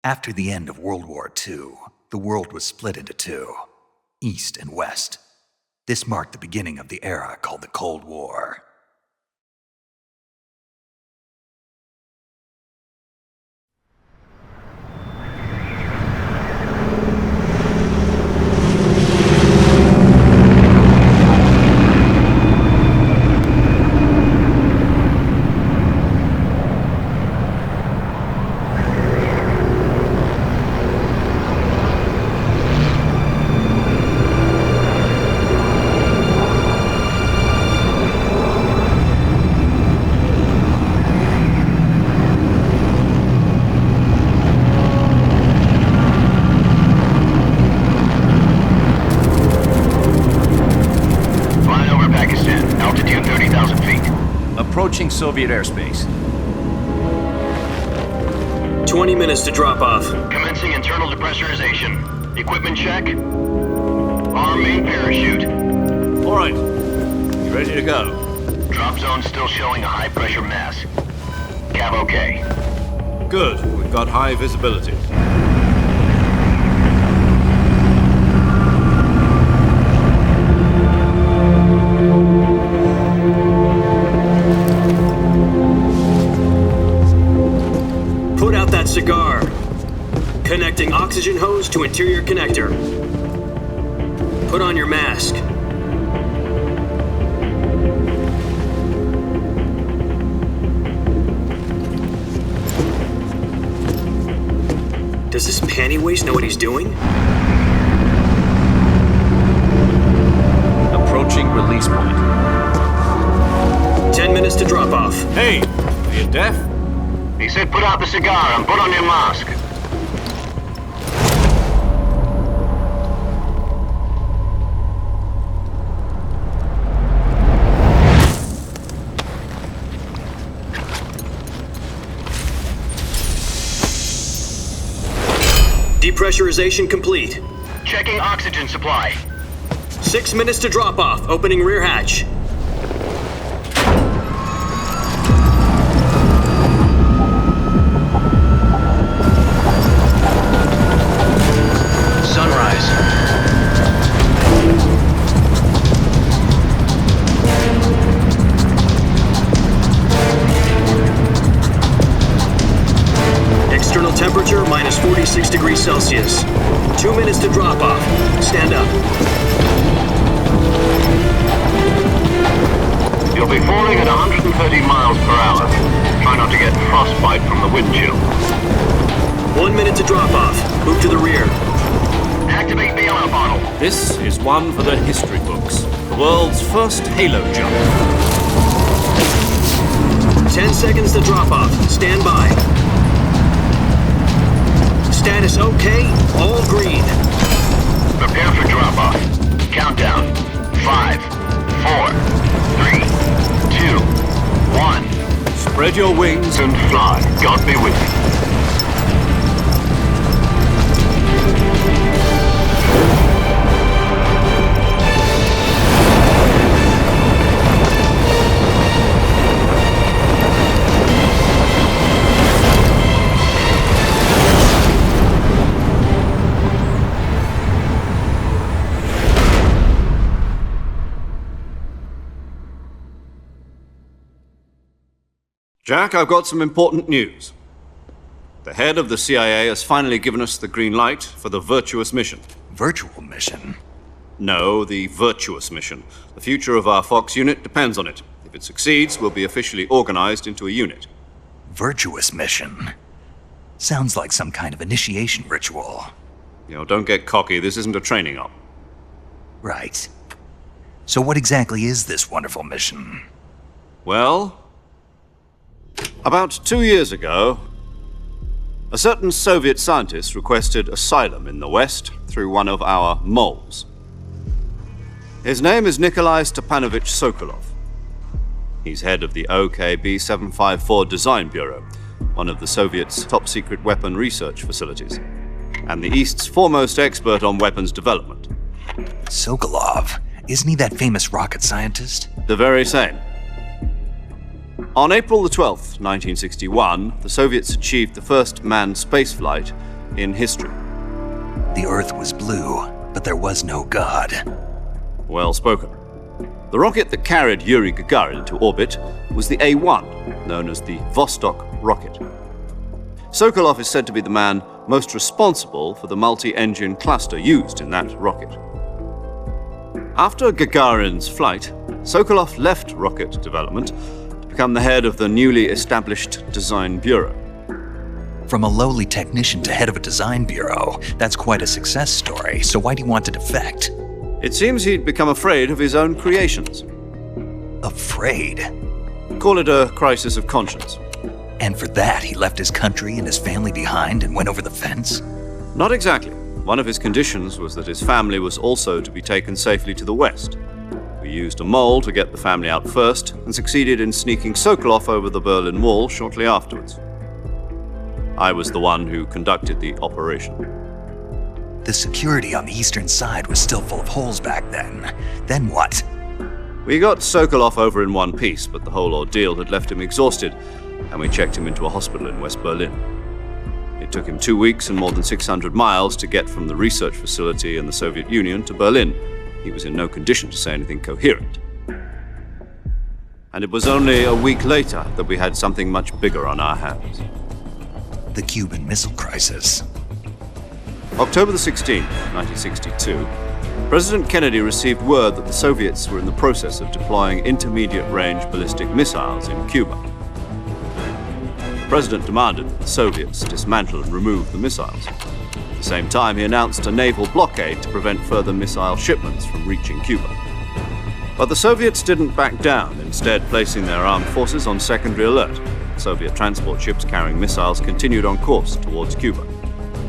After the end of World War II, the world was split into two, East and West. This marked the beginning of the era called the Cold War. Approaching Soviet airspace. 20 minutes to drop off. Commencing internal depressurization. Equipment check. Arm main parachute. All right. You ready to go? Drop zone still showing a high pressure mass. Cav okay. Good. We've got high visibility. Put out that cigar. Connecting oxygen hose to interior connector. Put on your mask. Does this panty waste know what he's doing? Approaching release point. 10 minutes to drop off. Hey, are you deaf? He said put out the cigar and put on your mask. Depressurization complete. Checking oxygen supply. 6 minutes to drop off. Opening rear hatch. External temperature minus 46 degrees Celsius. 2 minutes to drop off. Stand up. You'll be falling at 130 miles per hour. Try not to get frostbite from the wind chill. 1 minute to drop off. Move to the rear. Activate bailout bottle. This is one for the history books. The world's first halo jump. 10 seconds to drop off. Stand by. Status okay. All green. Prepare for drop-off. Countdown. 5, 4, 3, 2, 1. Spread your wings And fly. God be with you. Jack, I've got some important news. The head of the CIA has finally given us the green light for the virtuous mission. Virtual mission? No, the virtuous mission. The future of our Fox unit depends on it. If it succeeds, we'll be officially organized into a unit. Virtuous mission? Sounds like some kind of initiation ritual. You know, don't get cocky. This isn't a training op. Right. So what exactly is this wonderful mission? Well, about 2 years ago, a certain Soviet scientist requested asylum in the West through one of our moles. His name is Nikolai Stepanovich Sokolov. He's head of the OKB-754 Design Bureau, one of the Soviets' top-secret weapon research facilities, and the East's foremost expert on weapons development. Sokolov? Isn't he that famous rocket scientist? The very same. On April the 12th, 1961, the Soviets achieved the first manned spaceflight in history. The Earth was blue, but there was no God. Well spoken. The rocket that carried Yuri Gagarin into orbit was the A-1, known as the Vostok rocket. Sokolov is said to be the man most responsible for the multi-engine cluster used in that rocket. After Gagarin's flight, Sokolov left rocket development to become the head of the newly established Design Bureau. From a lowly technician to head of a design bureau, that's quite a success story, so why do you want to defect? It seems he'd become afraid of his own creations. Afraid? Call it a crisis of conscience. And for that, he left his country and his family behind and went over the fence? Not exactly. One of his conditions was that his family was also to be taken safely to the west. We used a mole to get the family out first and succeeded in sneaking Sokolov over the Berlin Wall shortly afterwards. I was the one who conducted the operation. The security on the eastern side was still full of holes back then. Then what? We got Sokolov over in one piece, but the whole ordeal had left him exhausted, and we checked him into a hospital in West Berlin. It took him 2 weeks and more than 600 miles to get from the research facility in the Soviet Union to Berlin. He was in no condition to say anything coherent. And it was only a week later that we had something much bigger on our hands. The Cuban Missile Crisis. October the 16th, 1962, President Kennedy received word that the Soviets were in the process of deploying intermediate-range ballistic missiles in Cuba. The President demanded that the Soviets dismantle and remove the missiles. At the same time, he announced a naval blockade to prevent further missile shipments from reaching Cuba. But the Soviets didn't back down, instead placing their armed forces on secondary alert. Soviet transport ships carrying missiles continued on course towards Cuba.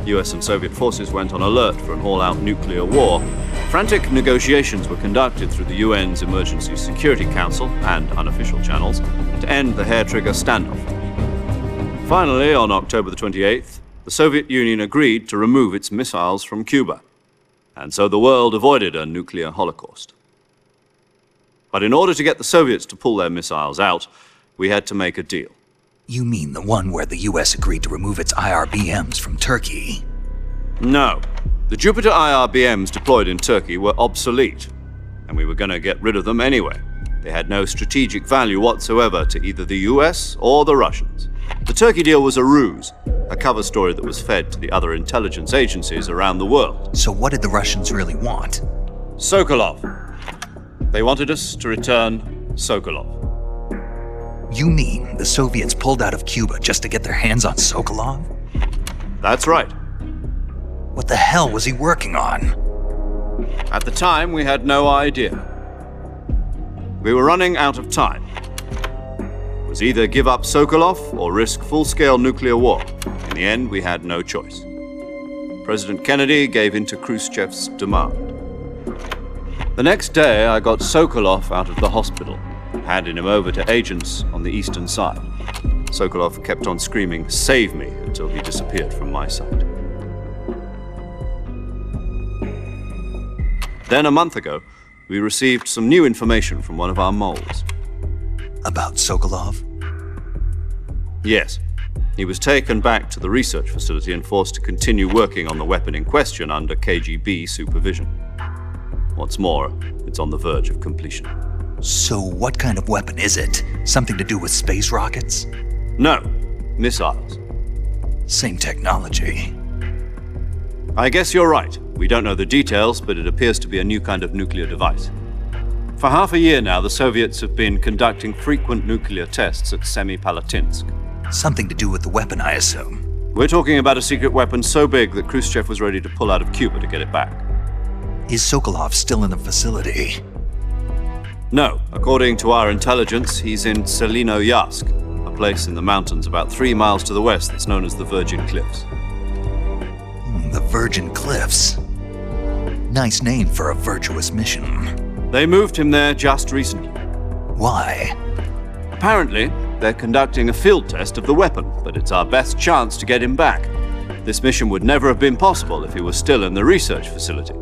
US and Soviet forces went on alert for an all-out nuclear war. Frantic negotiations were conducted through the UN's Emergency Security Council and unofficial channels to end the hair-trigger standoff. Finally, on October the 28th, the Soviet Union agreed to remove its missiles from Cuba, and so the world avoided a nuclear holocaust. But in order to get the Soviets to pull their missiles out, we had to make a deal. You mean the one where the US agreed to remove its IRBMs from Turkey? No. The Jupiter IRBMs deployed in Turkey were obsolete, and we were going to get rid of them anyway. They had no strategic value whatsoever to either the US or the Russians. The Turkey deal was a ruse, a cover story that was fed to the other intelligence agencies around the world. So what did the Russians really want? Sokolov. They wanted us to return Sokolov. You mean the Soviets pulled out of Cuba just to get their hands on Sokolov? That's right. What the hell was he working on? At the time, we had no idea. We were running out of time. It was either give up Sokolov or risk full-scale nuclear war. In the end, we had no choice. President Kennedy gave in to Khrushchev's demand. The next day, I got Sokolov out of the hospital, handing him over to agents on the eastern side. Sokolov kept on screaming, "Save me," until he disappeared from my sight. Then a month ago, we received some new information from one of our moles. About Sokolov? Yes. He was taken back to the research facility and forced to continue working on the weapon in question under KGB supervision. What's more, it's on the verge of completion. So what kind of weapon is it? Something to do with space rockets? No, missiles. Same technology. I guess you're right. We don't know the details, but it appears to be a new kind of nuclear device. For half a year now, the Soviets have been conducting frequent nuclear tests at Semipalatinsk. Something to do with the weapon, I assume. We're talking about a secret weapon so big that Khrushchev was ready to pull out of Cuba to get it back. Is Sokolov still in the facility? No. According to our intelligence, he's in Selinoyarsk, a place in the mountains about 3 miles to the west that's known as the Virgin Cliffs. The Virgin Cliffs. Nice name for a virtuous mission. They moved him there just recently. Why? Apparently, they're conducting a field test of the weapon, but it's our best chance to get him back. This mission would never have been possible if he was still in the research facility.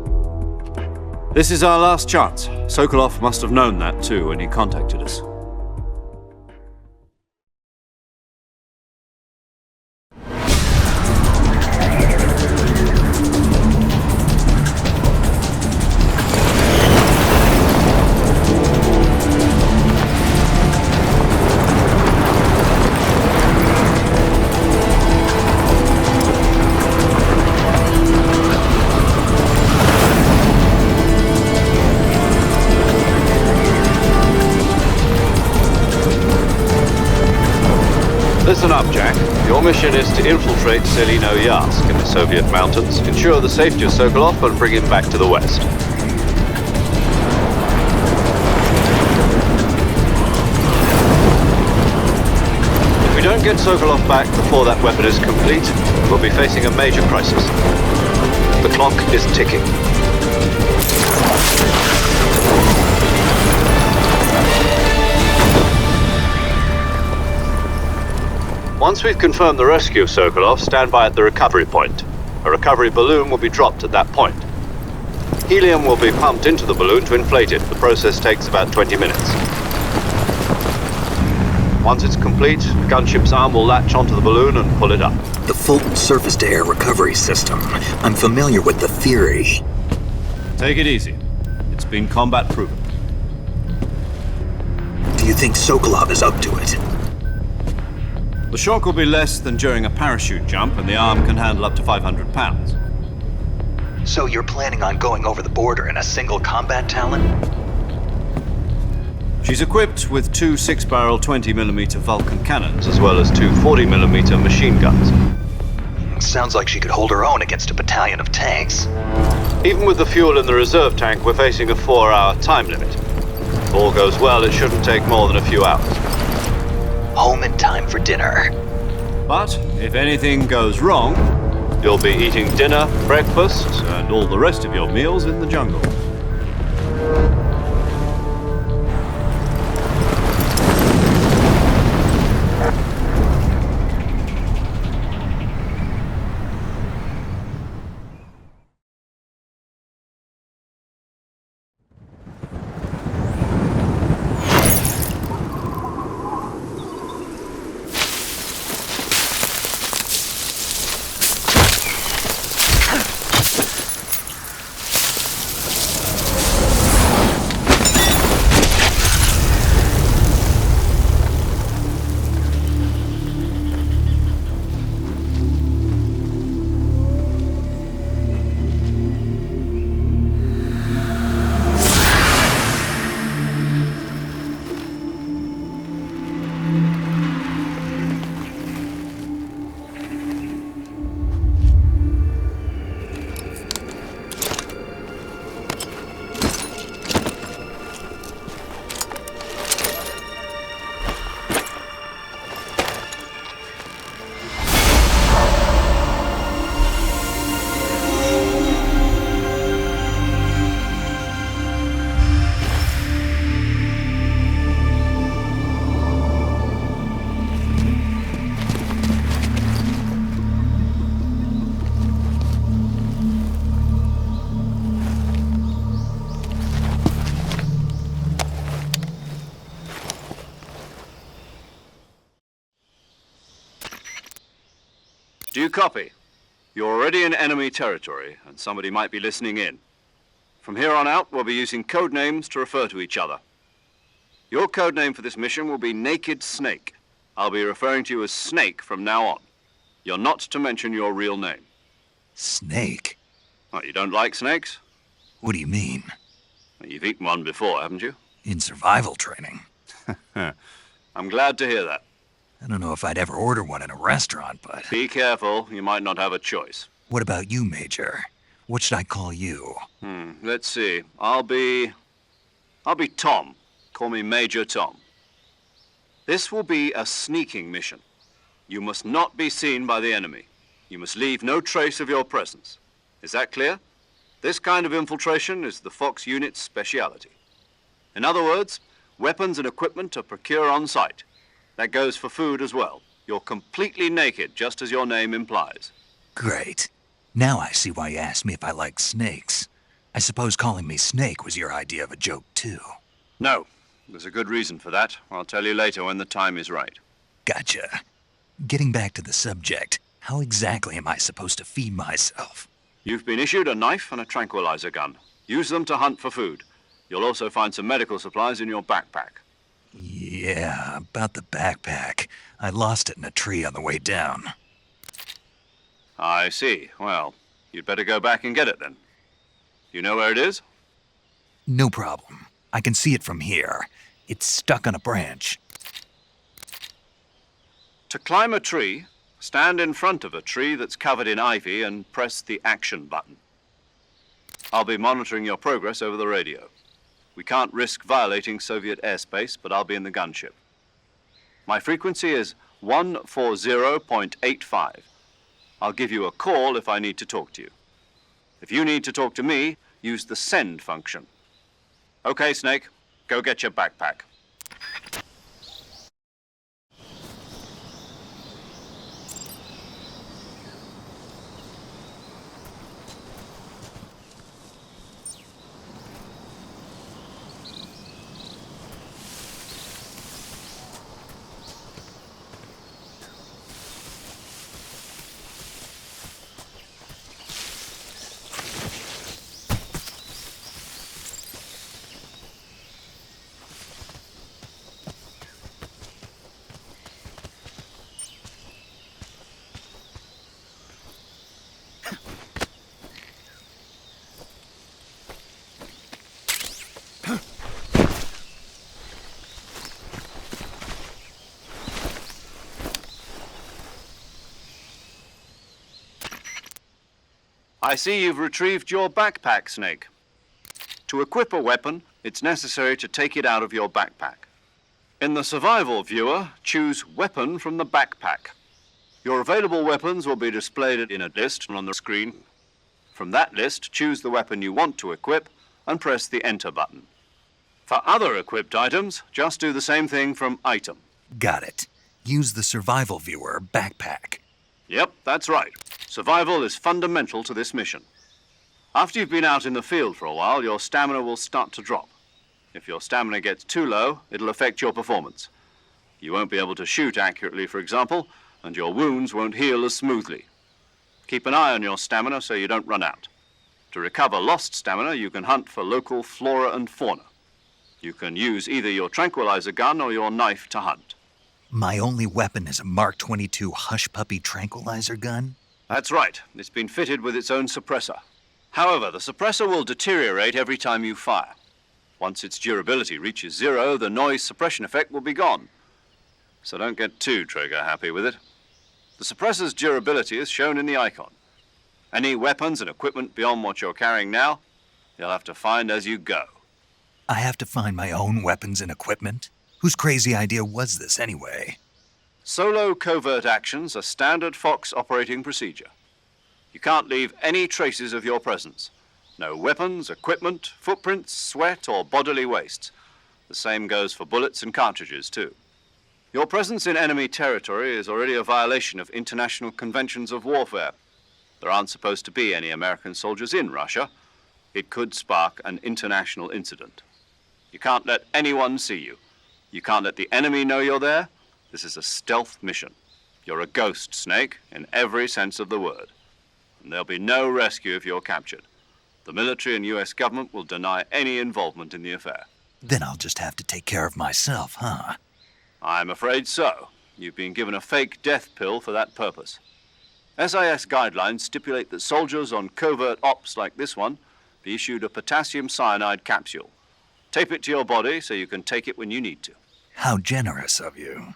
This is our last chance. Sokolov must have known that too when he contacted us. Listen up, Jack. Your mission is to infiltrate Selino-Yask in the Soviet mountains, ensure the safety of Sokolov, and bring him back to the west. If we don't get Sokolov back before that weapon is complete, we'll be facing a major crisis. The clock is ticking. Once we've confirmed the rescue of Sokolov, stand by at the recovery point. A recovery balloon will be dropped at that point. Helium will be pumped into the balloon to inflate it. The process takes about 20 minutes. Once it's complete, the gunship's arm will latch onto the balloon and pull it up. The Fulton surface-to-air recovery system. I'm familiar with the theory. Take it easy. It's been combat-proven. Do you think Sokolov is up to it? The shock will be less than during a parachute jump, and the arm can handle up to 500 pounds. So you're planning on going over the border in a single combat Talon? She's equipped with two 6-barrel 20mm Vulcan cannons, as well as two 40mm machine guns. Sounds like she could hold her own against a battalion of tanks. Even with the fuel in the reserve tank, we're facing a 4-hour time limit. If all goes well, it shouldn't take more than a few hours. Home in time for dinner. But if anything goes wrong, you'll be eating dinner, breakfast, and all the rest of your meals in the jungle. Do you copy? You're already in enemy territory, and somebody might be listening in. From here on out, we'll be using code names to refer to each other. Your code name for this mission will be Naked Snake. I'll be referring to you as Snake from now on. You're not to mention your real name. Snake? Oh, you don't like snakes? What do you mean? Well, you've eaten one before, haven't you? In survival training. I'm glad to hear that. I don't know if I'd ever order one in a restaurant, but... Be careful, you might not have a choice. What about you, Major? What should I call you? Let's see. I'll be Tom. Call me Major Tom. This will be a sneaking mission. You must not be seen by the enemy. You must leave no trace of your presence. Is that clear? This kind of infiltration is the Fox unit's speciality. In other words, weapons and equipment are procured on site. That goes for food as well. You're completely naked, just as your name implies. Great. Now I see why you asked me if I like snakes. I suppose calling me Snake was your idea of a joke, too. No. There's a good reason for that. I'll tell you later when the time is right. Gotcha. Getting back to the subject, how exactly am I supposed to feed myself? You've been issued a knife and a tranquilizer gun. Use them to hunt for food. You'll also find some medical supplies in your backpack. Yeah, about the backpack. I lost it in a tree on the way down. I see. Well, you'd better go back and get it then. You know where it is? No problem. I can see it from here. It's stuck on a branch. To climb a tree, stand in front of a tree that's covered in ivy and press the action button. I'll be monitoring your progress over the radio. We can't risk violating Soviet airspace, but I'll be in the gunship. My frequency is 140.85. I'll give you a call if I need to talk to you. If you need to talk to me, use the send function. Okay, Snake, go get your backpack. I see you've retrieved your backpack, Snake. To equip a weapon, it's necessary to take it out of your backpack. In the survival viewer, choose Weapon from the backpack. Your available weapons will be displayed in a list on the screen. From that list, choose the weapon you want to equip and press the Enter button. For other equipped items, just do the same thing from Item. Got it. Use the survival viewer backpack. Yep, that's right. Survival is fundamental to this mission. After you've been out in the field for a while, your stamina will start to drop. If your stamina gets too low, it'll affect your performance. You won't be able to shoot accurately, for example, and your wounds won't heal as smoothly. Keep an eye on your stamina so you don't run out. To recover lost stamina, you can hunt for local flora and fauna. You can use either your tranquilizer gun or your knife to hunt. My only weapon is a Mark 22 Hush Puppy tranquilizer gun? That's right. It's been fitted with its own suppressor. However, the suppressor will deteriorate every time you fire. Once its durability reaches 0, the noise suppression effect will be gone. So don't get too trigger-happy with it. The suppressor's durability is shown in the icon. Any weapons and equipment beyond what you're carrying now, you'll have to find as you go. I have to find my own weapons and equipment? Whose crazy idea was this anyway? Solo covert actions are standard Fox operating procedure. You can't leave any traces of your presence. No weapons, equipment, footprints, sweat, or bodily wastes. The same goes for bullets and cartridges, too. Your presence in enemy territory is already a violation of international conventions of warfare. There aren't supposed to be any American soldiers in Russia. It could spark an international incident. You can't let anyone see you. You can't let the enemy know you're there. This is a stealth mission. You're a ghost, Snake, in every sense of the word. And there'll be no rescue if you're captured. The military and U.S. government will deny any involvement in the affair. Then I'll just have to take care of myself, huh? I'm afraid so. You've been given a fake death pill for that purpose. SIS guidelines stipulate that soldiers on covert ops like this one be issued a potassium cyanide capsule. Tape it to your body so you can take it when you need to. How generous of you.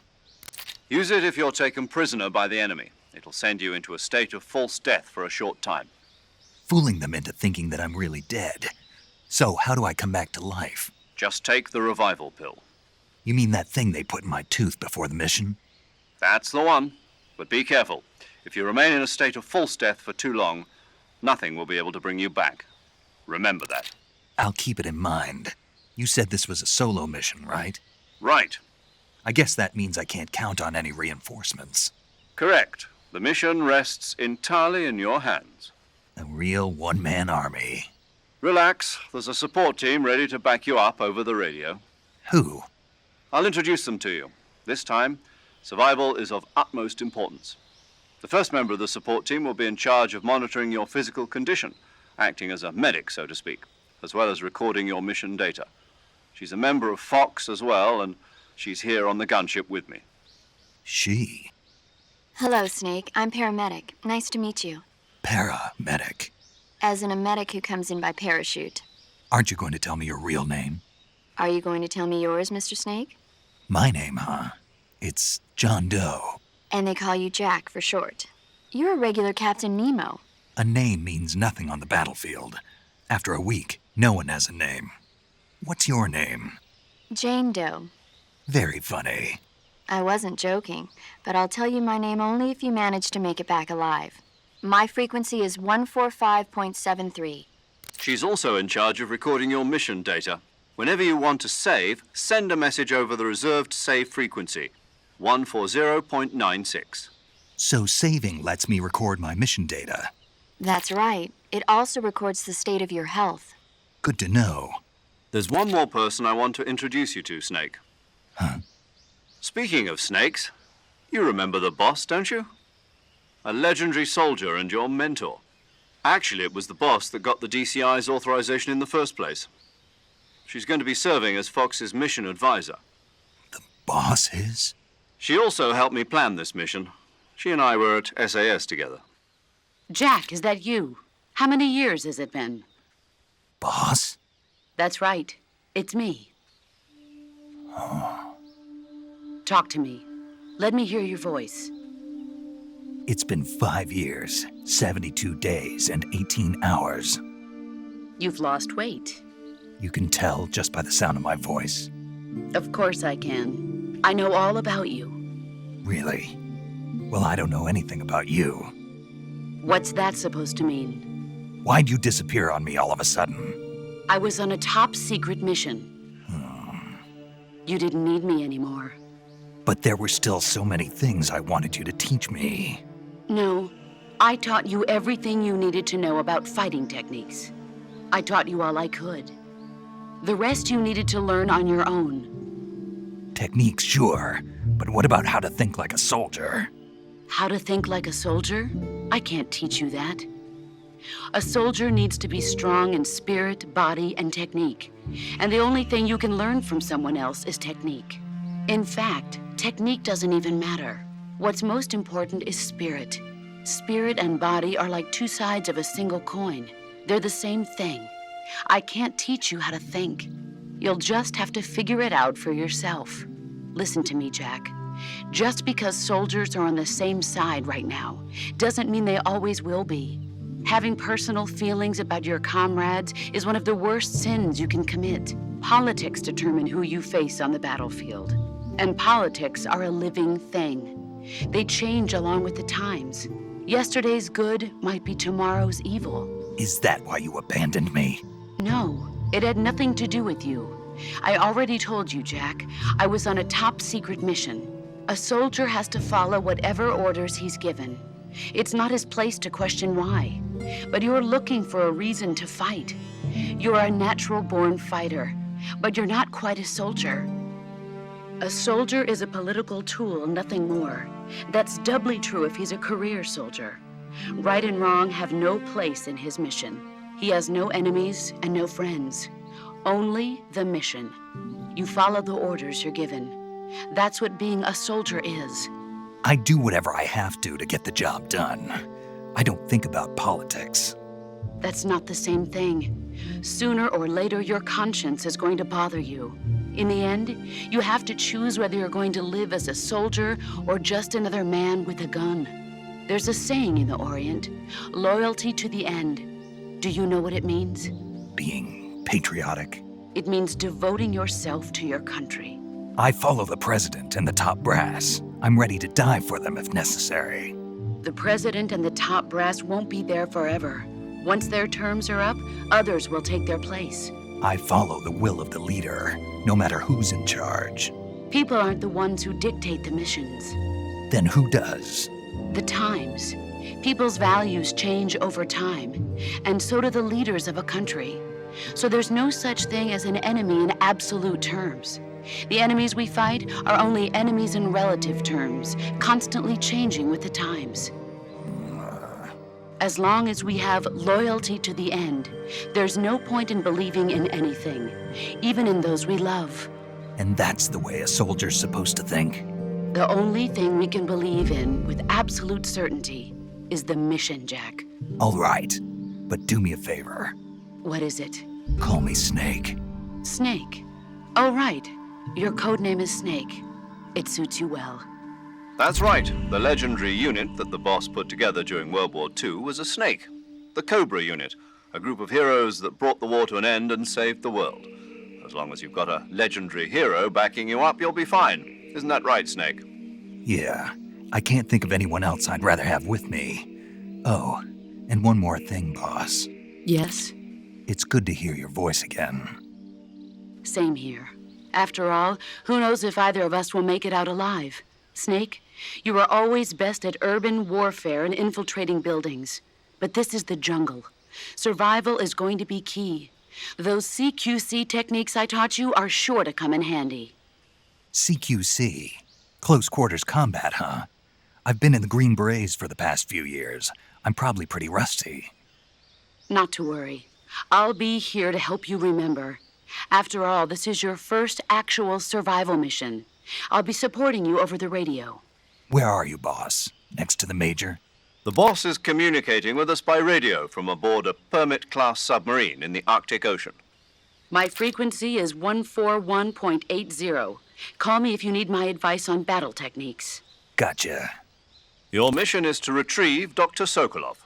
Use it if you're taken prisoner by the enemy. It'll send you into a state of false death for a short time. Fooling them into thinking that I'm really dead. So how do I come back to life? Just take the revival pill. You mean that thing they put in my tooth before the mission? That's the one. But be careful. If you remain in a state of false death for too long, nothing will be able to bring you back. Remember that. I'll keep it in mind. You said this was a solo mission, right? Right. I guess that means I can't count on any reinforcements. Correct. The mission rests entirely in your hands. A real one-man army. Relax. There's a support team ready to back you up over the radio. Who? I'll introduce them to you. This time, survival is of utmost importance. The first member of the support team will be in charge of monitoring your physical condition, acting as a medic, so to speak, as well as recording your mission data. She's a member of Fox as well, and she's here on the gunship with me. She? Hello, Snake. I'm paramedic. Nice to meet you. Paramedic. As in a medic who comes in by parachute. Aren't you going to tell me your real name? Are you going to tell me yours, Mr. Snake? My name, huh? It's John Doe. And they call you Jack for short. You're a regular Captain Nemo. A name means nothing on the battlefield. After a week, no one has a name. What's your name? Jane Doe. Very funny. I wasn't joking, but I'll tell you my name only if you manage to make it back alive. My frequency is 145.73. She's also in charge of recording your mission data. Whenever you want to save, send a message over the reserved save frequency, 140.96. So saving lets me record my mission data. That's right. It also records the state of your health. Good to know. There's one more person I want to introduce you to, Snake. Huh? Speaking of snakes, you remember the boss, don't you? A legendary soldier and your mentor. Actually, it was the boss that got the DCI's authorization in the first place. She's going to be serving as Fox's mission advisor. The boss is? She also helped me plan this mission. She and I were at SAS together. Jack, is that you? How many years has it been? Boss? That's right. It's me. Talk to me. Let me hear your voice. It's been 5 years, 72 days, and 18 hours. You've lost weight. You can tell just by the sound of my voice. Of course I can. I know all about you. Really? Well, I don't know anything about you. What's that supposed to mean? Why'd you disappear on me all of a sudden? I was on a top-secret mission. You didn't need me anymore. But there were still so many things I wanted you to teach me. No, I taught you everything you needed to know about fighting techniques. I taught you all I could. The rest you needed to learn on your own. Techniques, sure. But what about how to think like a soldier? How to think like a soldier? I can't teach you that. A soldier needs to be strong in spirit, body, and technique. And the only thing you can learn from someone else is technique. In fact, technique doesn't even matter. What's most important is spirit. Spirit and body are like two sides of a single coin. They're the same thing. I can't teach you how to think. You'll just have to figure it out for yourself. Listen to me, Jack. Just because soldiers are on the same side right now doesn't mean they always will be. Having personal feelings about your comrades is one of the worst sins you can commit. Politics determine who you face on the battlefield. And politics are a living thing. They change along with the times. Yesterday's good might be tomorrow's evil. Is that why you abandoned me? No, it had nothing to do with you. I already told you, Jack. I was on a top-secret mission. A soldier has to follow whatever orders he's given. It's not his place to question why. But you're looking for a reason to fight. You're a natural-born fighter, but you're not quite a soldier. A soldier is a political tool, nothing more. That's doubly true if he's a career soldier. Right and wrong have no place in his mission. He has no enemies and no friends. Only the mission. You follow the orders you're given. That's what being a soldier is. I do whatever I have to get the job done. I don't think about politics. That's not the same thing. Sooner or later, your conscience is going to bother you. In the end, you have to choose whether you're going to live as a soldier or just another man with a gun. There's a saying in the Orient, loyalty to the end. Do you know what it means? Being patriotic. It means devoting yourself to your country. I follow the president and the top brass. I'm ready to die for them if necessary. The president and the top brass won't be there forever. Once their terms are up, others will take their place. I follow the will of the leader, no matter who's in charge. People aren't the ones who dictate the missions. Then who does? The times. People's values change over time, and so do the leaders of a country. So there's no such thing as an enemy in absolute terms. The enemies we fight are only enemies in relative terms, constantly changing with the times. As long as we have loyalty to the end, there's no point in believing in anything, even in those we love. And that's the way a soldier's supposed to think? The only thing we can believe in with absolute certainty is the mission, Jack. All right, but do me a favor. What is it? Call me Snake. Snake. Oh, right. Your code name is Snake. It suits you well. That's right. The legendary unit that the boss put together during World War II was a snake. The Cobra unit, a group of heroes that brought the war to an end and saved the world. As long as you've got a legendary hero backing you up, you'll be fine. Isn't that right, Snake? Yeah, I can't think of anyone else I'd rather have with me. Oh, and one more thing, boss. Yes? It's good to hear your voice again. Same here. After all, who knows if either of us will make it out alive? Snake, you are always best at urban warfare and infiltrating buildings. But this is the jungle. Survival is going to be key. Those CQC techniques I taught you are sure to come in handy. CQC? Close quarters combat, huh? I've been in the Green Berets for the past few years. I'm probably pretty rusty. Not to worry. I'll be here to help you remember. After all, this is your first actual survival mission. I'll be supporting you over the radio. Where are you, boss? Next to the Major? The boss is communicating with us by radio from aboard a Permit-class submarine in the Arctic Ocean. My frequency is 141.80. Call me if you need my advice on battle techniques. Gotcha. Your mission is to retrieve Dr. Sokolov.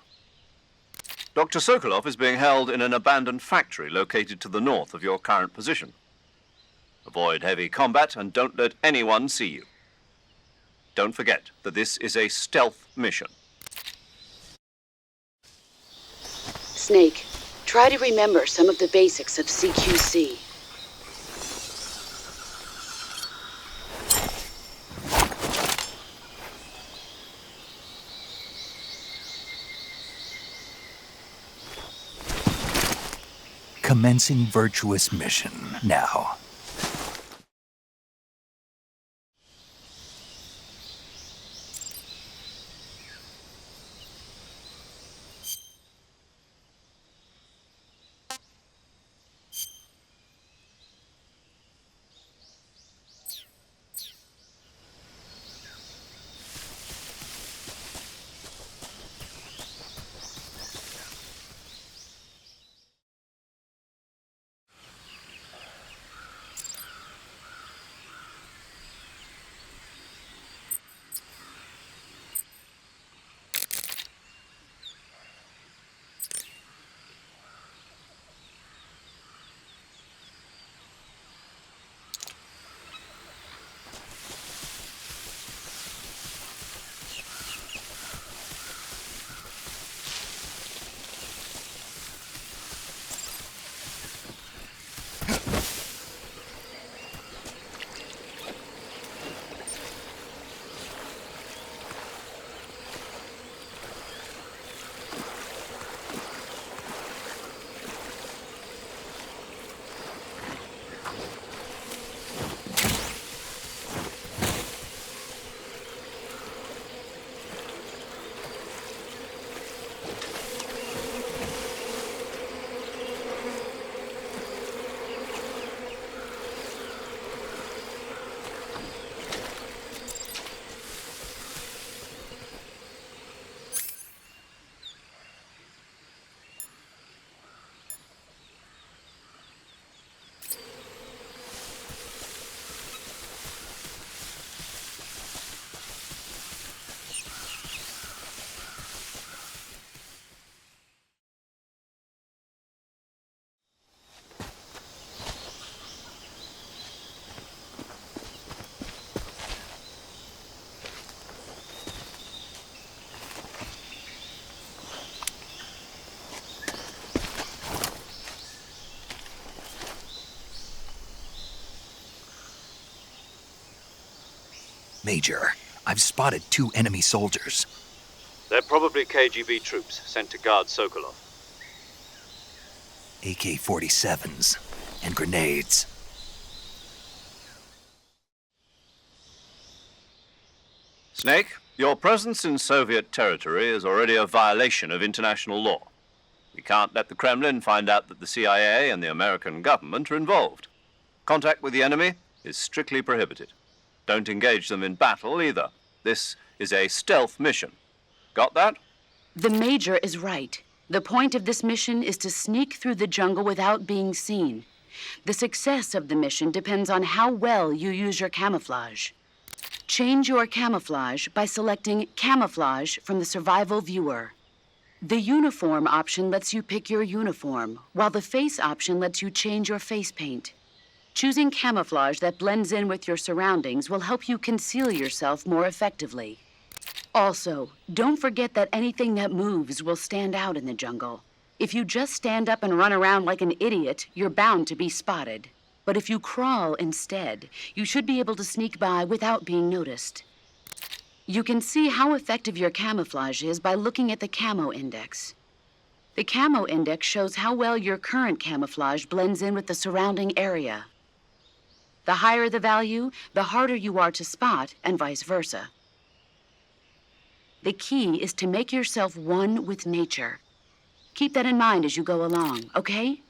Dr. Sokolov is being held in an abandoned factory located to the north of your current position. Avoid heavy combat and don't let anyone see you. Don't forget that this is a stealth mission. Snake, try to remember some of the basics of CQC. Commencing virtuous mission now. Major, I've spotted 2 enemy soldiers. They're probably KGB troops sent to guard Sokolov. AK-47s and grenades. Snake, your presence in Soviet territory is already a violation of international law. We can't let the Kremlin find out that the CIA and the American government are involved. Contact with the enemy is strictly prohibited. Don't engage them in battle either. This is a stealth mission. Got that? The Major is right. The point of this mission is to sneak through the jungle without being seen. The success of the mission depends on how well you use your camouflage. Change your camouflage by selecting Camouflage from the Survival Viewer. The Uniform option lets you pick your uniform, while the Face option lets you change your face paint. Choosing camouflage that blends in with your surroundings will help you conceal yourself more effectively. Also, don't forget that anything that moves will stand out in the jungle. If you just stand up and run around like an idiot, you're bound to be spotted. But if you crawl instead, you should be able to sneak by without being noticed. You can see how effective your camouflage is by looking at the Camo Index. The Camo Index shows how well your current camouflage blends in with the surrounding area. The higher the value, the harder you are to spot, and vice versa. The key is to make yourself one with nature. Keep that in mind as you go along, okay?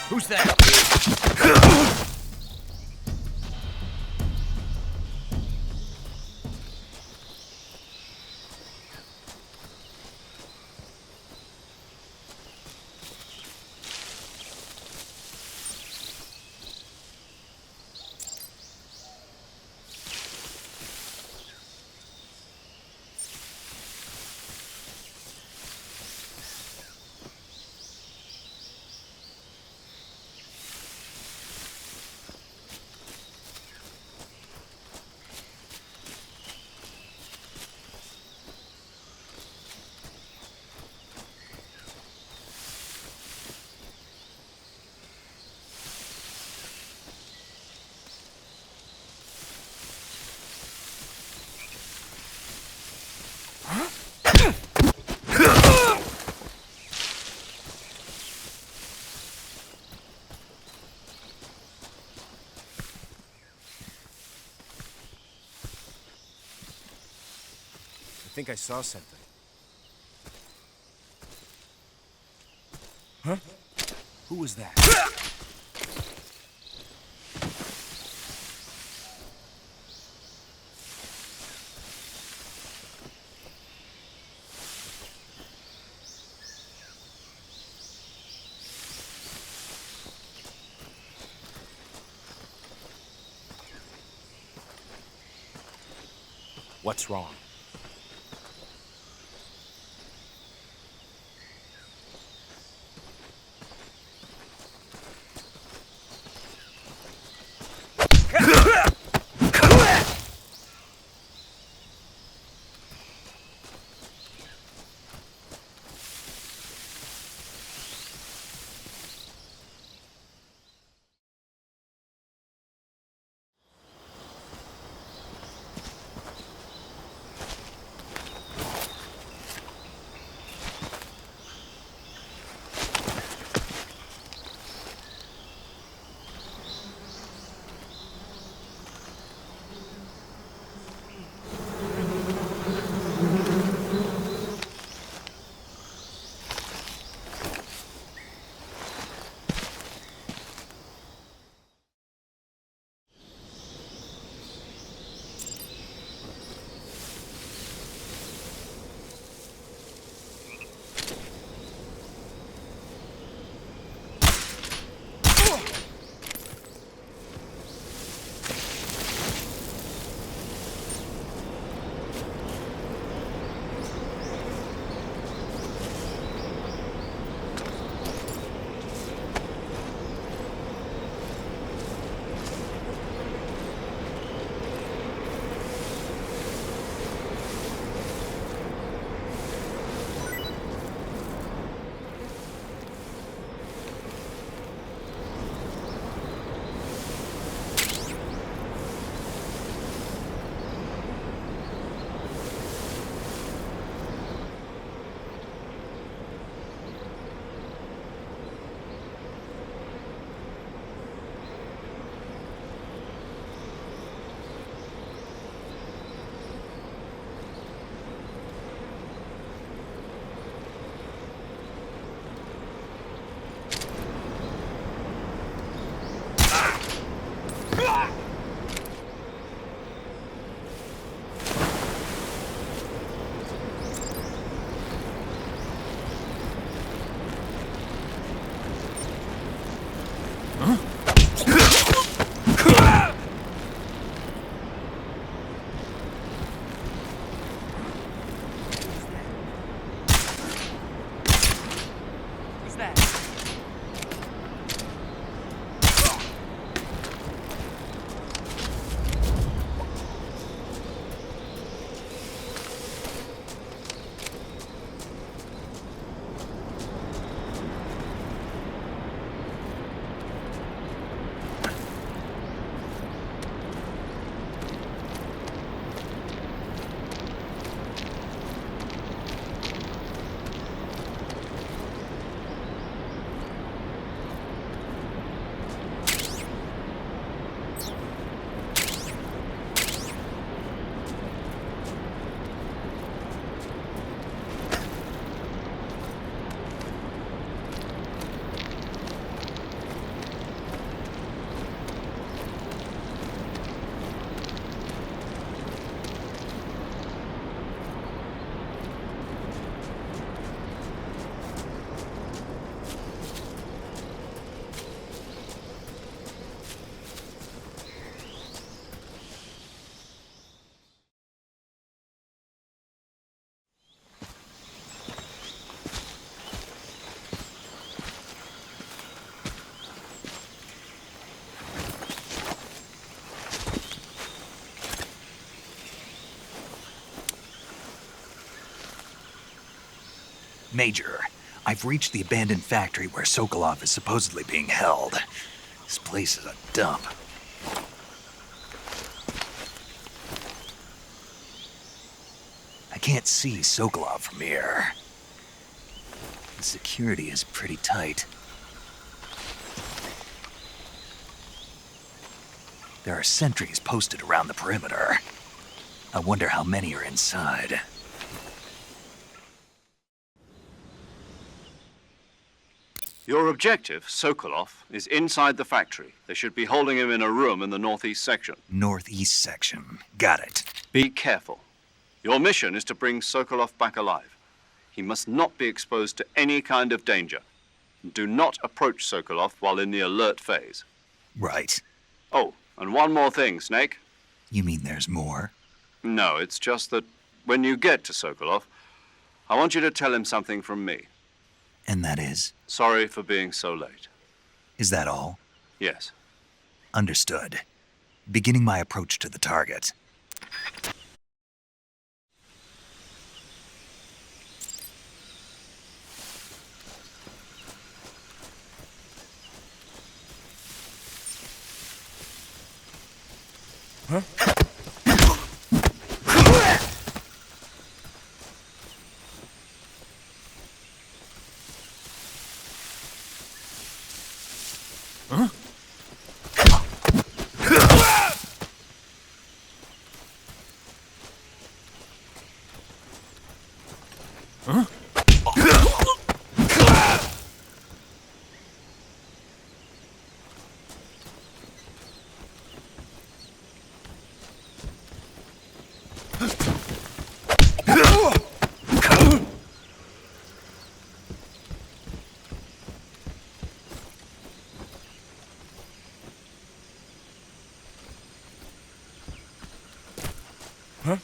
Who's that? I think I saw something. Huh? Who was that? What's wrong? Major, I've reached the abandoned factory where Sokolov is supposedly being held. This place is a dump. I can't see Sokolov from here. The security is pretty tight. There are sentries posted around the perimeter. I wonder how many are inside. Your objective, Sokolov, is inside the factory. They should be holding him in a room in the northeast section. Northeast section. Got it. Be careful. Your mission is to bring Sokolov back alive. He must not be exposed to any kind of danger. Do not approach Sokolov while in the alert phase. Right. Oh, and one more thing, Snake. You mean there's more? No, it's just that when you get to Sokolov, I want you to tell him something from me. And that is? Sorry for being so late. Is that all? Yes. Understood. Beginning my approach to the target. Huh? Huh? Huh? Huh?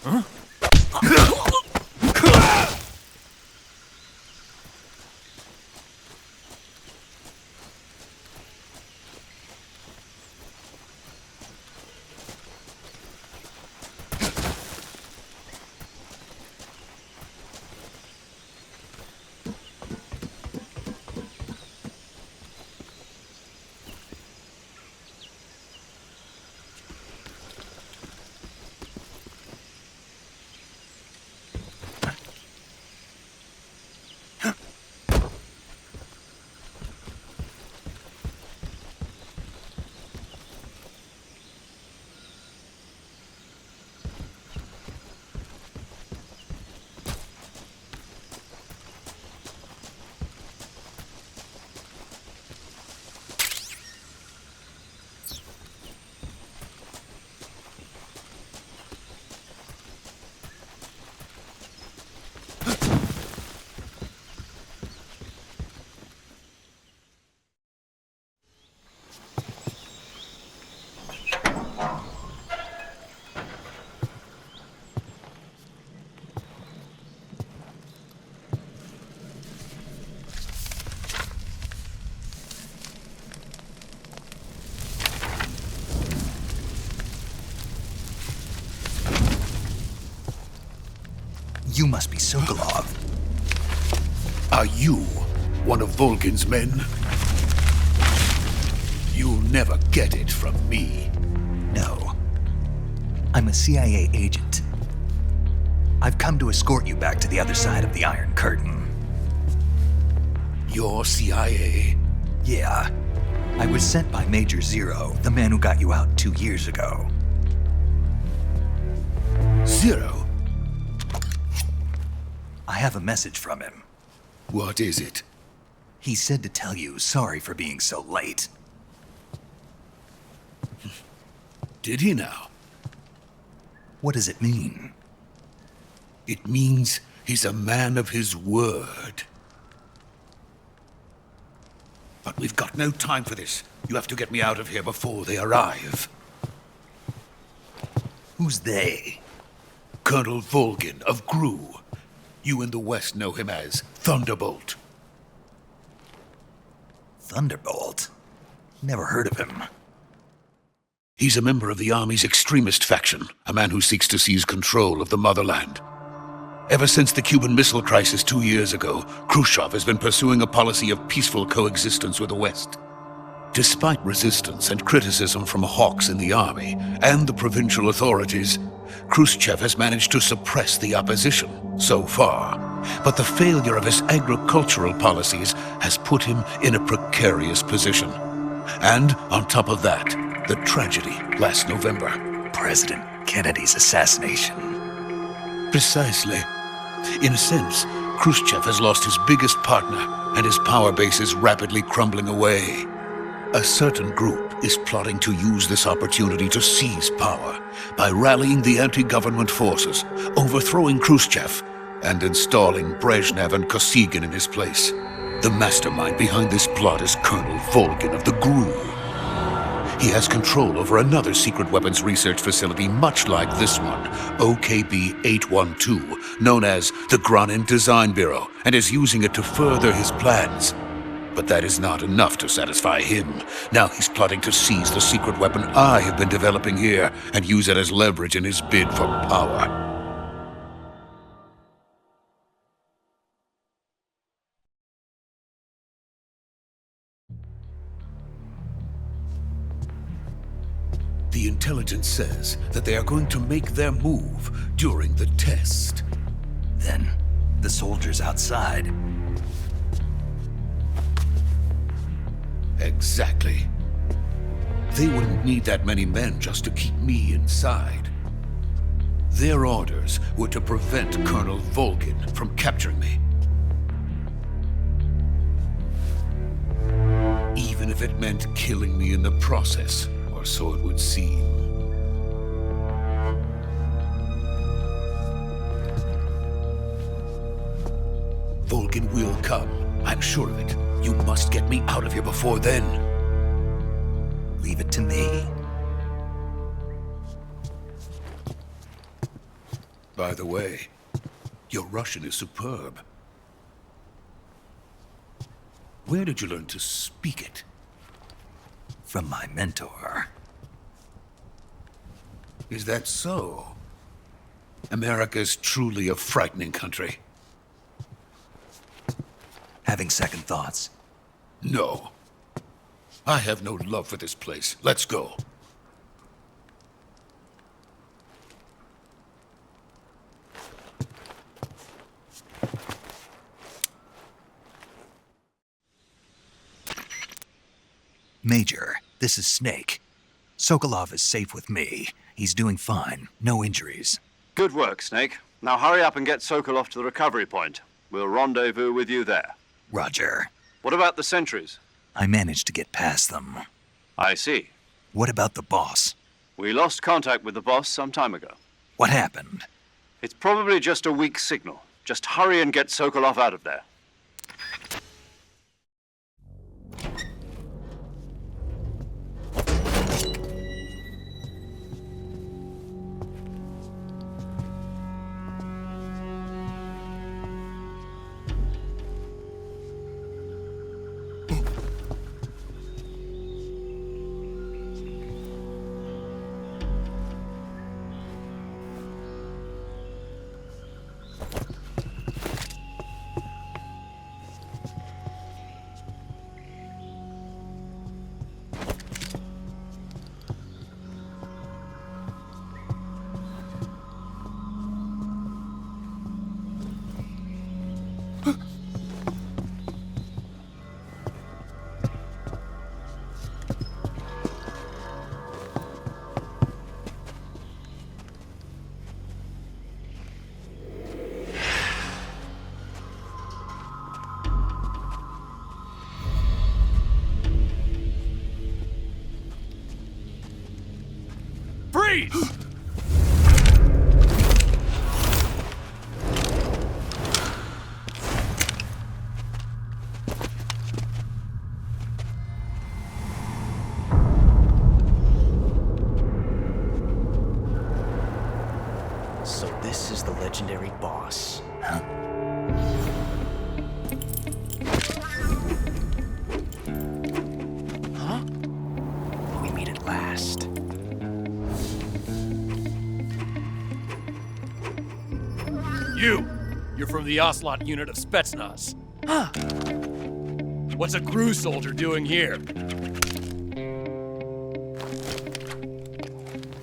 Huh? You must be Sokolov. Are you one of Volgin's men? You'll never get it from me. No. I'm a CIA agent. I've come to escort you back to the other side of the Iron Curtain. You're CIA? Yeah. I was sent by Major Zero, the man who got you out 2 years ago. Zero? I have a message from him. What is it? He said to tell you sorry for being so late. Did he now? What does it mean? It means he's a man of his word. But we've got no time for this. You have to get me out of here before they arrive. Who's they? Colonel Volgin of Gru. You in the West know him as Thunderbolt. Thunderbolt? Never heard of him. He's a member of the Army's extremist faction, a man who seeks to seize control of the motherland. Ever since the Cuban Missile Crisis 2 years ago, Khrushchev has been pursuing a policy of peaceful coexistence with the West. Despite resistance and criticism from hawks in the army and the provincial authorities, Khrushchev has managed to suppress the opposition so far. But the failure of his agricultural policies has put him in a precarious position. And on top of that, the tragedy last November. President Kennedy's assassination. Precisely. In a sense, Khrushchev has lost his biggest partner, and his power base is rapidly crumbling away. A certain group is plotting to use this opportunity to seize power by rallying the anti-government forces, overthrowing Khrushchev, and installing Brezhnev and Kosygin in his place. The mastermind behind this plot is Colonel Volgin of the Gru. He has control over another secret weapons research facility much like this one, OKB-812, known as the Granin Design Bureau, and is using it to further his plans. But that is not enough to satisfy him. Now he's plotting to seize the secret weapon I have been developing here and use it as leverage in his bid for power. The intelligence says that they are going to make their move during the test. Then, the soldiers outside. Exactly. They wouldn't need that many men just to keep me inside. Their orders were to prevent Colonel Volgin from capturing me. Even if it meant killing me in the process, or so it would seem. Volgin will come. I'm sure of it. You must get me out of here before then. Leave it to me. By the way, your Russian is superb. Where did you learn to speak it? From my mentor. Is that so? America's truly a frightening country. Having second thoughts. No. I have no love for this place. Let's go. Major, this is Snake. Sokolov is safe with me. He's doing fine. No injuries. Good work, Snake. Now hurry up and get Sokolov to the recovery point. We'll rendezvous with you there. Roger. What about the sentries? I managed to get past them. I see. What about the boss? We lost contact with the boss some time ago. What happened? It's probably just a weak signal. Just hurry and get Sokolov out of there. Freeze! legendary boss. Huh? Huh? We meet at last. You're from the Ocelot unit of Spetsnaz. Huh? What's a crew soldier doing here?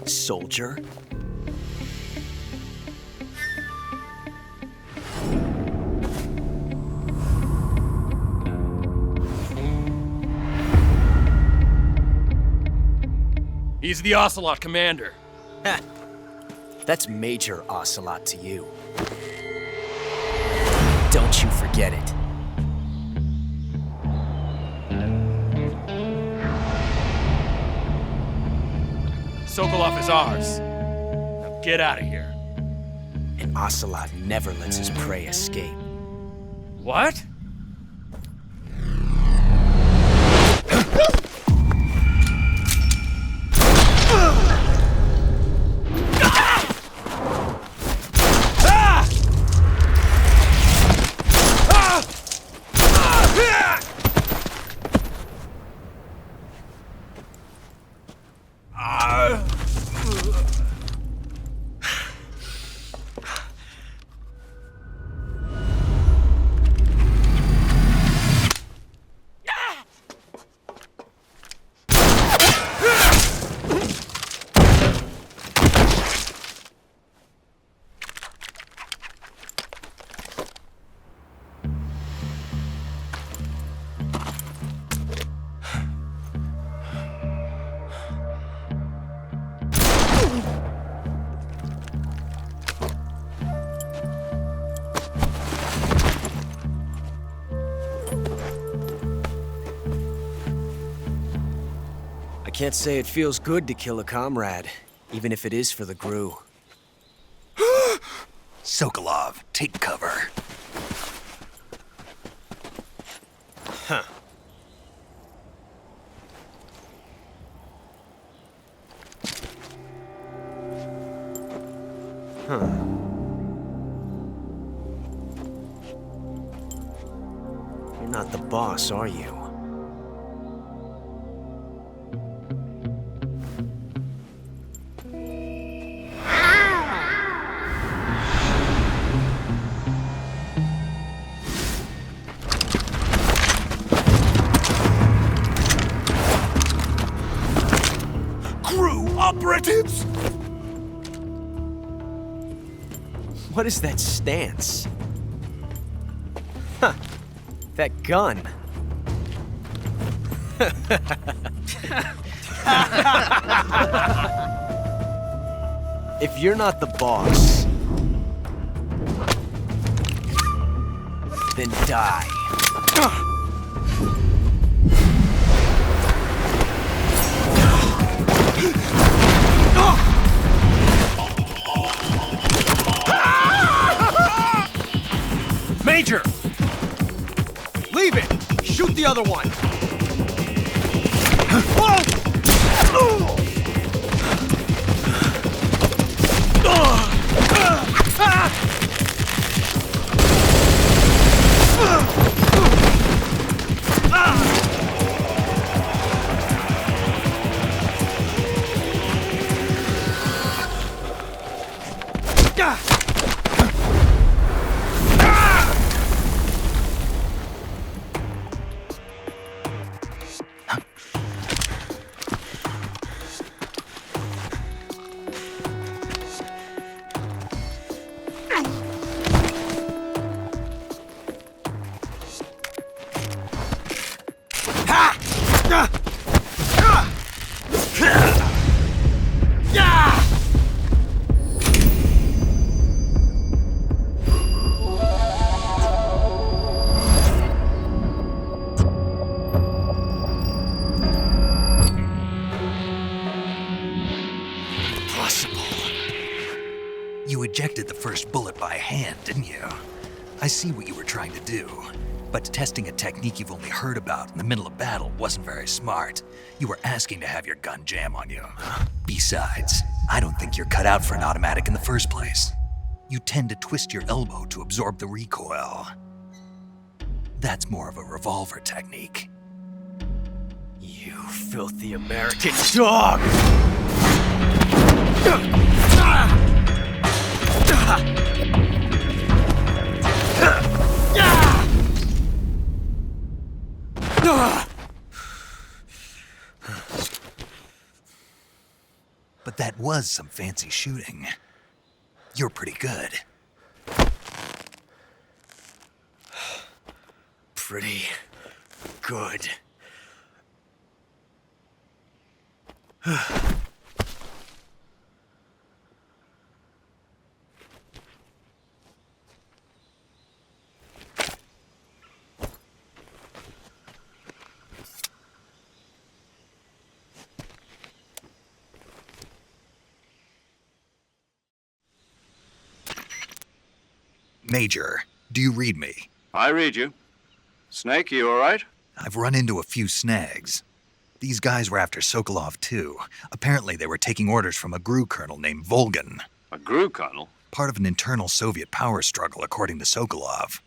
Soldier? He's the Ocelot commander. Ha! That's Major Ocelot to you. Don't you forget it. Sokolov is ours. Now get out of here. And Ocelot never lets his prey escape. What? I can't say it feels good to kill a comrade, even if it is for the GRU. Sokolov, take cover. Huh. Huh. You're not the boss, are you? Operatives! What is that stance? Huh. That gun. If you're not the boss, then die. Major! Leave it! Shoot the other one! You ejected the first bullet by hand, didn't you? I see what you were trying to do. But testing a technique you've only heard about in the middle of battle wasn't very smart. You were asking to have your gun jam on you. Besides, I don't think you're cut out for an automatic in the first place. you tend to twist your elbow to absorb the recoil. That's more of a revolver technique. You filthy American dog! But that was some fancy shooting. You're pretty good. Pretty good. Major, do you read me? I read you. Snake, you all right? I've run into a few snags. These guys were after Sokolov too. Apparently they were taking orders from a GRU colonel named Volgan. A GRU colonel? Part of an internal Soviet power struggle, according to Sokolov.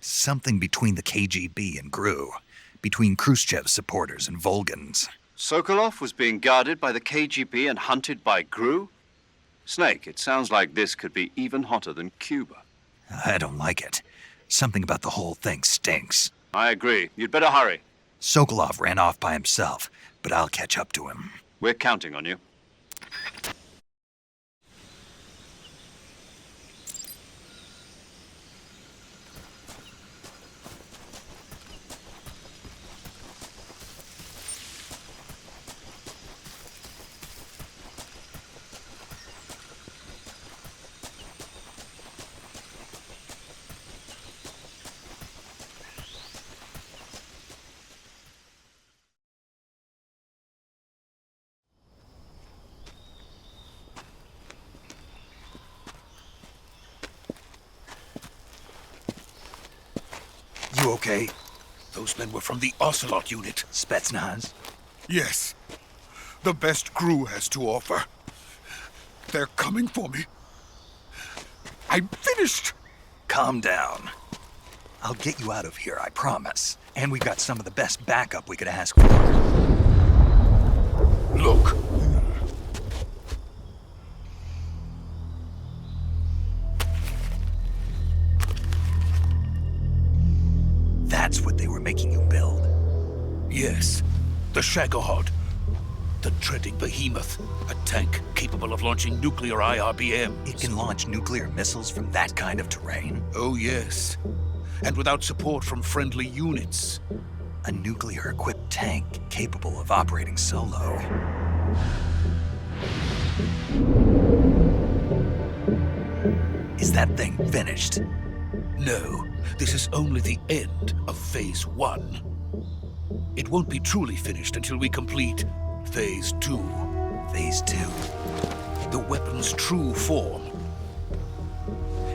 Something between the KGB and GRU. Between Khrushchev's supporters and Volgan's. Sokolov was being guarded by the KGB and hunted by GRU? Snake, it sounds like this could be even hotter than Cuba. I don't like it. Something about the whole thing stinks. I agree. You'd better hurry. Sokolov ran off by himself, but I'll catch up to him. We're counting on you. You okay? Those men were from the Ocelot unit. Spetsnaz? Yes. The best GRU has to offer. They're coming for me. I'm finished. Calm down. I'll get you out of here, I promise. And we've got some of the best backup we could ask for. Look. That's what they were making you build? Yes. The Shagohod. The treading behemoth. A tank capable of launching nuclear IRBMs. It can launch nuclear missiles from that kind of terrain? Oh, yes. And without support from friendly units. A nuclear-equipped tank capable of operating solo. Is that thing finished? No, this is only the end of Phase 1. It won't be truly finished until we complete Phase 2. Phase 2? The weapon's true form.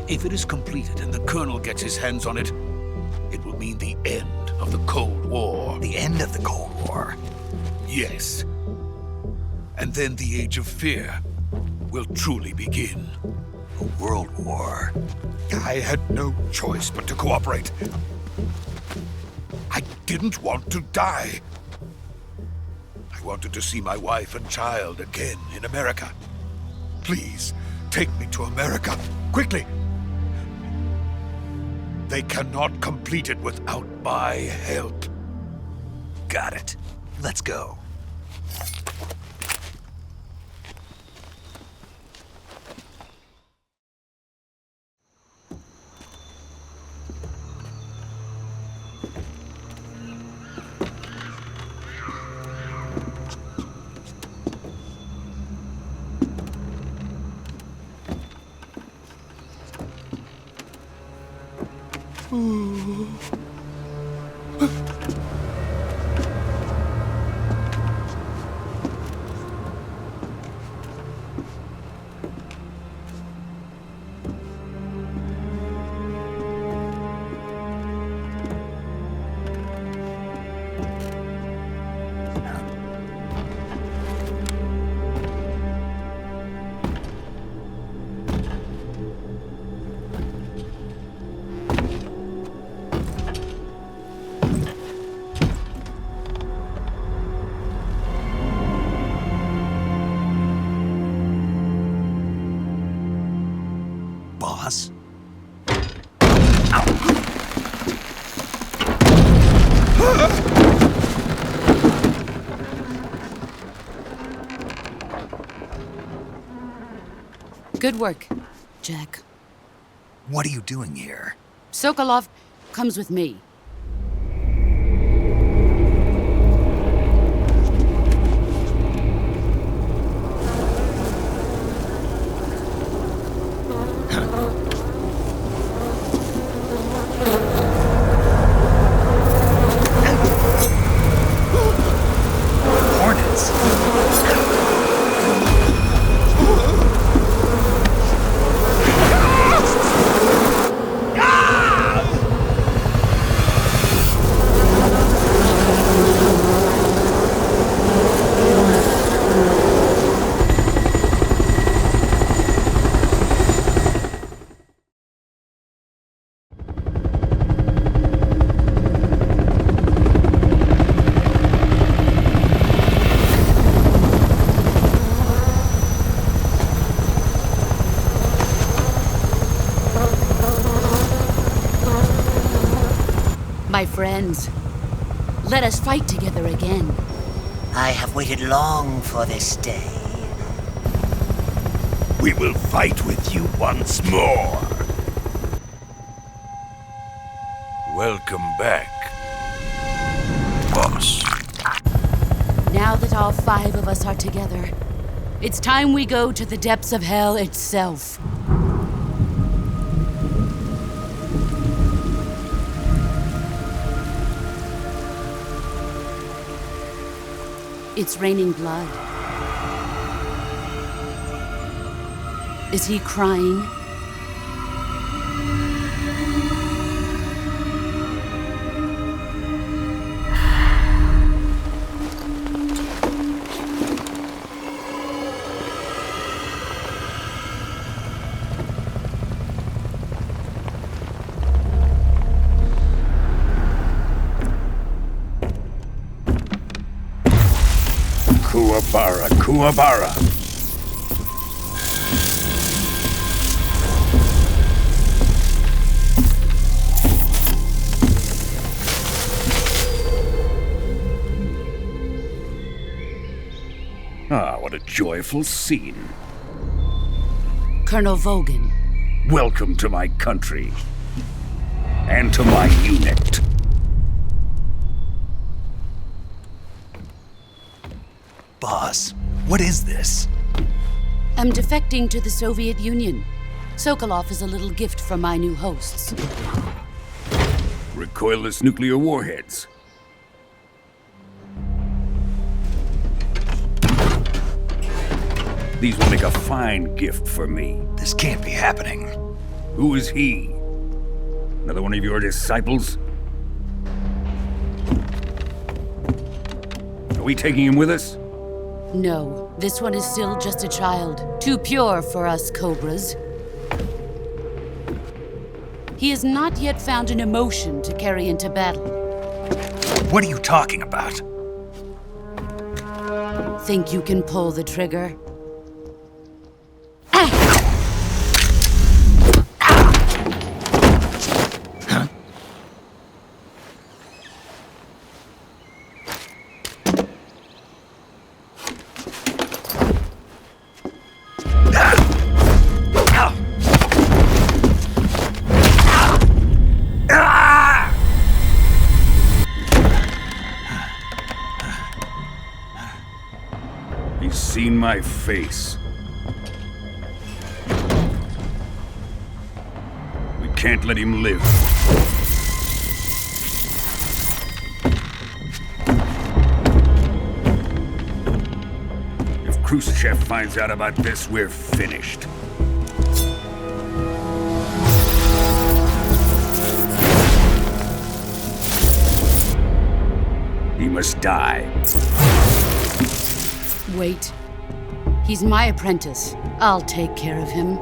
If it is completed and the Colonel gets his hands on it, it will mean the end of the Cold War. The end of the Cold War? Yes. And then the Age of Fear will truly begin. A world war. I had no choice but to cooperate. I didn't want to die. I wanted to see my wife and child again in America. Please, take me to America, quickly. They cannot complete it without my help. Got it. Let's go. boss. Good work, Jack. What are you doing here? Sokolov comes with me. Hornets. My friends, let us fight together again. I have waited long for this day. We will fight with you once more. Welcome back, boss. Now that all 5 of us are together, it's time we go to the depths of hell itself. It's raining blood. Is he crying? Kuwabara, Kuwabara. Ah, what a joyful scene. Colonel Vogan. Welcome to my country. And to my unit. Boss, what is this? I'm defecting to the Soviet Union. Sokolov is a little gift from my new hosts. Recoilless nuclear warheads. These will make a fine gift for me. This can't be happening. Who is he? Another one of your disciples? Are we taking him with us? No, this one is still just a child. Too pure for us Cobras. He has not yet found an emotion to carry into battle. What are you talking about? Think you can pull the trigger? He's seen my face. We can't let him live. If Khrushchev finds out about this, we're finished. He must die. Wait. He's my apprentice. I'll take care of him.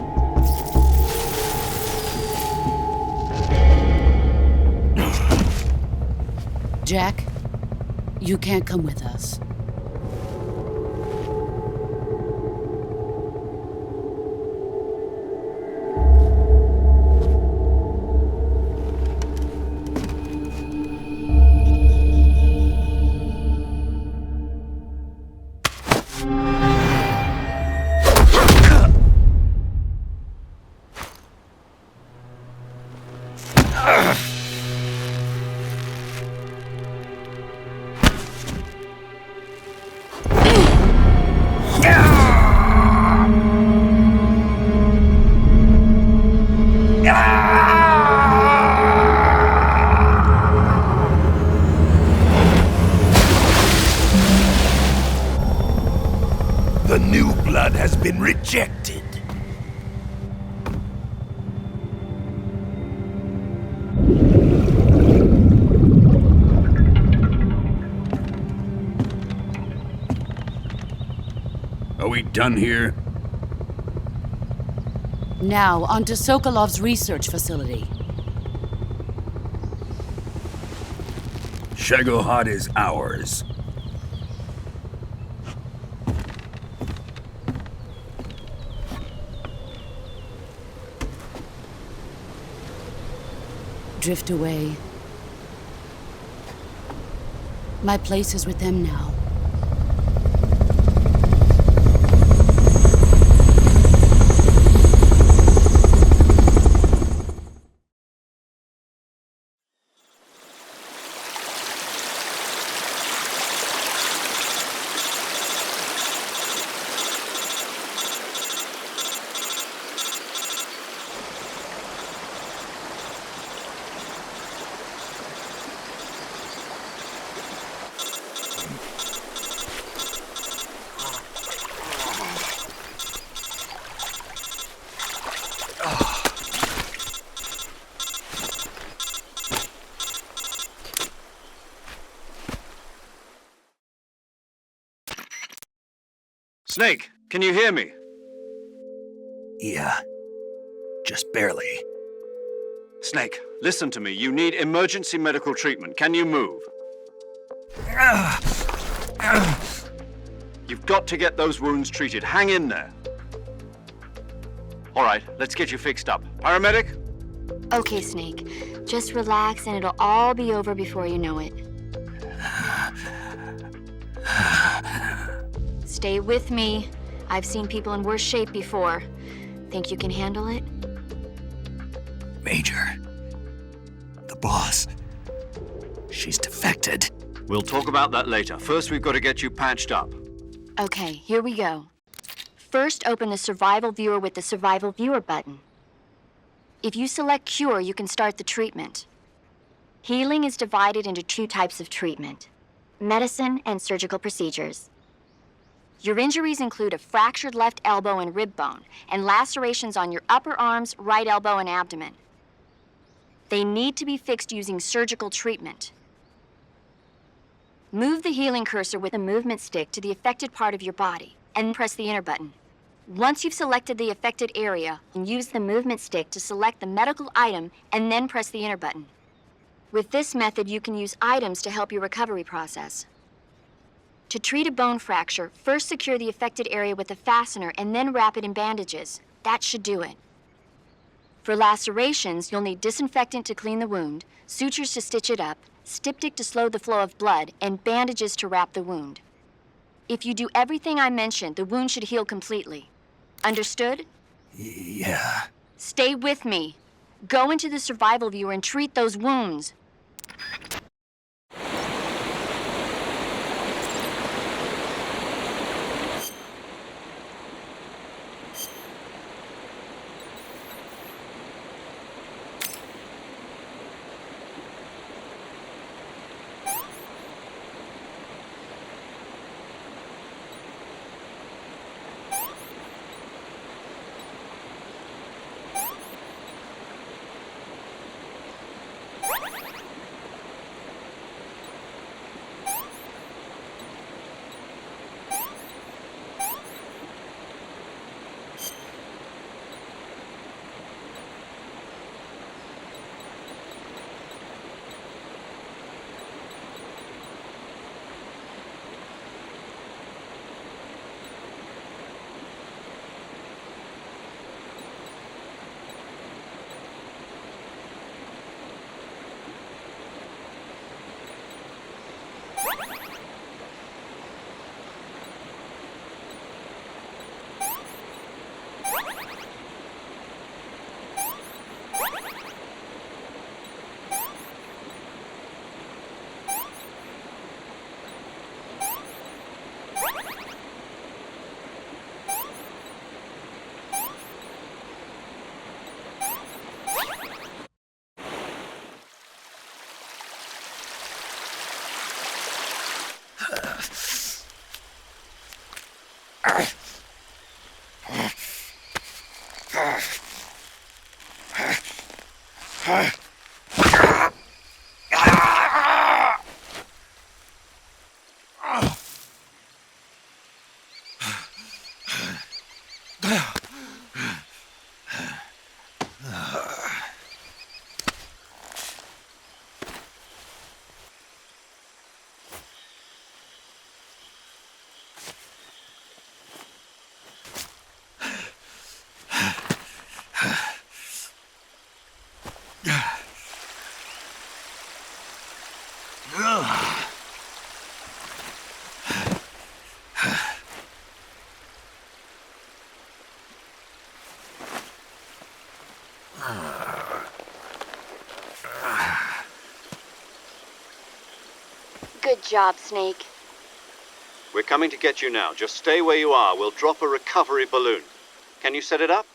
Jack, you can't come with us. Rejected. Are we done here? Now, on to Sokolov's research facility. Shagohod is ours. Drift away. My place is with them now. Snake, can you hear me? Yeah. Just barely. Snake, listen to me. You need emergency medical treatment. Can you move? You've got to get those wounds treated. Hang in there. All right, let's get you fixed up. Paramedic? Okay, Snake. Just relax and it'll all be over before you know it. Stay with me. I've seen people in worse shape before. Think you can handle it? Major. The boss. She's defected. We'll talk about that later. First, we've got to get you patched up. Okay, here we go. First, open the Survival Viewer with the Survival Viewer button. If you select Cure, you can start the treatment. Healing is divided into two types of treatment: medicine and surgical procedures. Your injuries include a fractured left elbow and rib bone, and lacerations on your upper arms, right elbow, and abdomen. They need to be fixed using surgical treatment. Move the healing cursor with a movement stick to the affected part of your body, and press the enter button. Once you've selected the affected area, use the movement stick to select the medical item, and then press the enter button. With this method, you can use items to help your recovery process. To treat a bone fracture, first secure the affected area with a fastener and then wrap it in bandages. That should do it. For lacerations, you'll need disinfectant to clean the wound, sutures to stitch it up, styptic to slow the flow of blood, and bandages to wrap the wound. If you do everything I mentioned, the wound should heal completely. Understood? Yeah. Stay with me. Go into the Survival Viewer and treat those wounds. Good job, Snake. We're coming to get you now. Just stay where you are. We'll drop a recovery balloon. Can you set it up?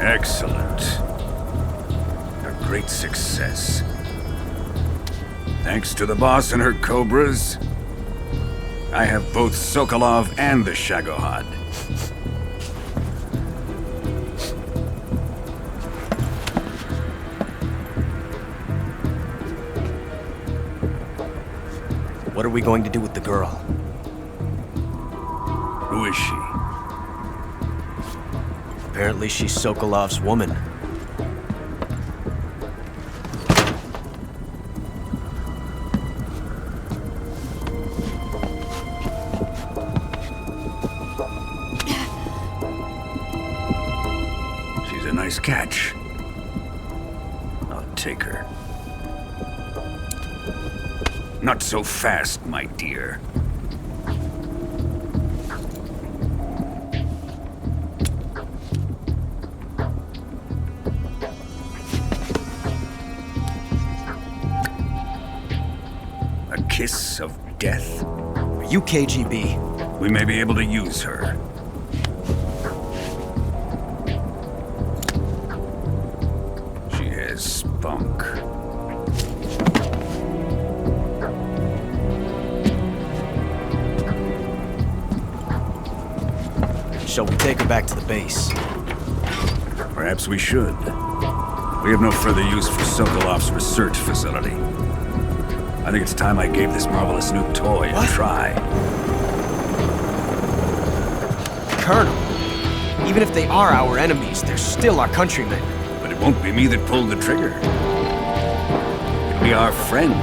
Excellent. A great success. Thanks to the boss and her cobras, I have both Sokolov and the Shagohod. What are we going to do with the girl? Who is she? Apparently she's Sokolov's woman. She's a nice catch. I'll take her. Not so fast, my dear. A kiss of death? Are you KGB? We may be able to use her. She has spunk. Shall we take her back to the base? Perhaps we should. We have no further use for Sokolov's research facility. I think it's time I gave this marvelous new toy a try. Colonel, even if they are our enemies, they're still our countrymen. But it won't be me that pulled the trigger. It'll be our friend,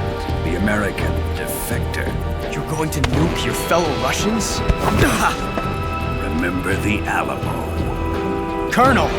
the American defector. You're going to nuke your fellow Russians? Remember the Alamo. Colonel!